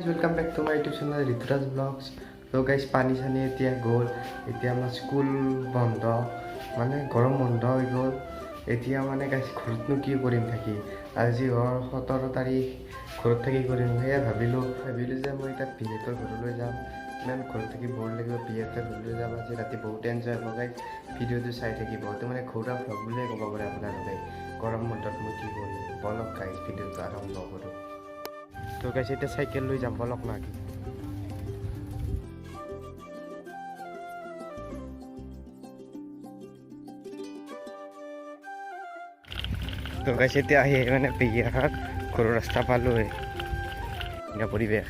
Welcome back to my YouTube channel Rituraj blogs. तो guys पानी सानी এতিয়া গ'ল, এতিয়া আমাৰ স্কুল বন্ধ মানে গৰম বন্ধ হৈ গ'ল। এতিয়া মানে গাইস ঘৰতনো কি কৰিম থাকি, আজি 17 তাৰিখ ঘৰত থাকি কৰিম সেয়া ভাবিলোঁ যে মই এতিয়া বিহেতৰ ঘৰলৈ যাম। ইমান ঘৰত থাকি বৰ লাগিব, বিহেতৰ ঘৰলৈ যাম। আজি ৰাতি বহুত এনজয় হ'ব গাইস, ভিডিঅ'টো চাই থাকিব। তো মানে ঘৰুৱা ভ্লগ বুলিয়ে ক'ব পাৰে আপোনালোকে। গৰম বন্ধত মই কি কৰিম বলক গাইস ভিডিঅ'টো আৰম্ভ কৰোঁ। তো গাইস এতিয়া চাইকেল লৈ যাম বলক না কি। তো গাইস এতিয়া আহি মানে পেহীয়াৰ ঘৰৰ ৰাস্তা পালোঁৱে। ধুনীয়া পৰিৱেশ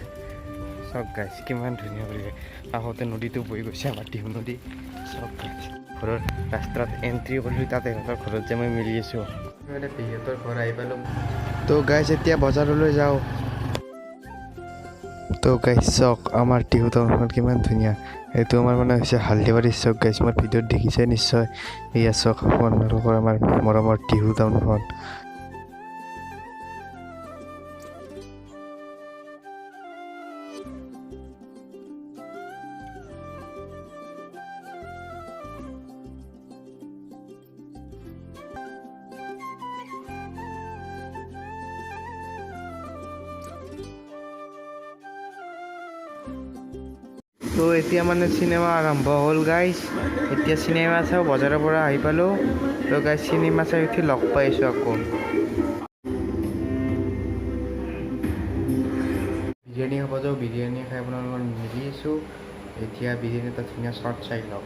চব গাইস, কিমান ধুনীয়া পৰিৱেশ। কাষতে নদীটো বৈ গৈছে, আমাৰ টিহু নদী। চব গাইস ঘৰৰ ৰাস্তাত এণ্ট্ৰি কৰিলোঁ, তাতে সিহঁতৰ ঘৰত যে মই মিলি আছোঁ মানে পেহীহঁতৰ ঘৰ আহি পালোঁ। তো গাইস এতিয়া বজাৰলৈ যাওঁ। তো গাইস চক আমাৰ টিহু টাউনখন কিমান ধুনীয়া। এইটো আমাৰ মানে হৈছে হালদিবাৰী চক গাইস, মই ভিডিঅ'ত দেখিছে নিশ্চয়। এয়া চক আপোনালোকৰ আমাৰ মৰমৰ টিহু টাউনখন। তো এতিয়া মানে চিনেমা আৰম্ভ হ'ল গাইস। এতিয়া চিনেমা চাওঁ, বজাৰৰ পৰা আহি পালোঁ। তো গাইস চিনেমা চাই উঠি লগ পাইছোঁ আকৌ। বিৰিয়ানী খাব যাওঁ, বিৰিয়ানী খাই আপোনালোকৰ মিলি আছোঁ। এতিয়া বিৰিয়ানী এটা ধুনীয়া শ্বৰ্ট চাই লওক।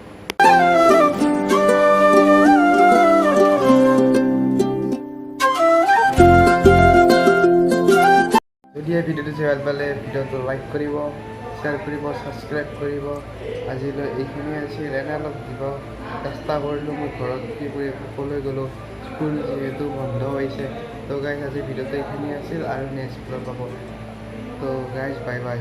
যদি এই ভিডিঅ'টো চাই ভাল পালে ভিডিঅ'টো লাইক কৰিব, শ্বেয়াৰ কৰিব, ছাবস্ক্ৰাইব কৰিব। আজিলৈ এইখিনি আছিল, এনে অলপ দিব চেষ্টা কৰিলোঁ। মই ঘৰত কি কৰি ক'লৈ গ'লোঁ, স্কুল যিহেতু বন্ধ হৈছে। তো গাইজ আজি ভিডিঅ'টো এইখিনি আছিল আৰু নেক্সট ব্লগ পাব। তো গাইজ বাই বাই।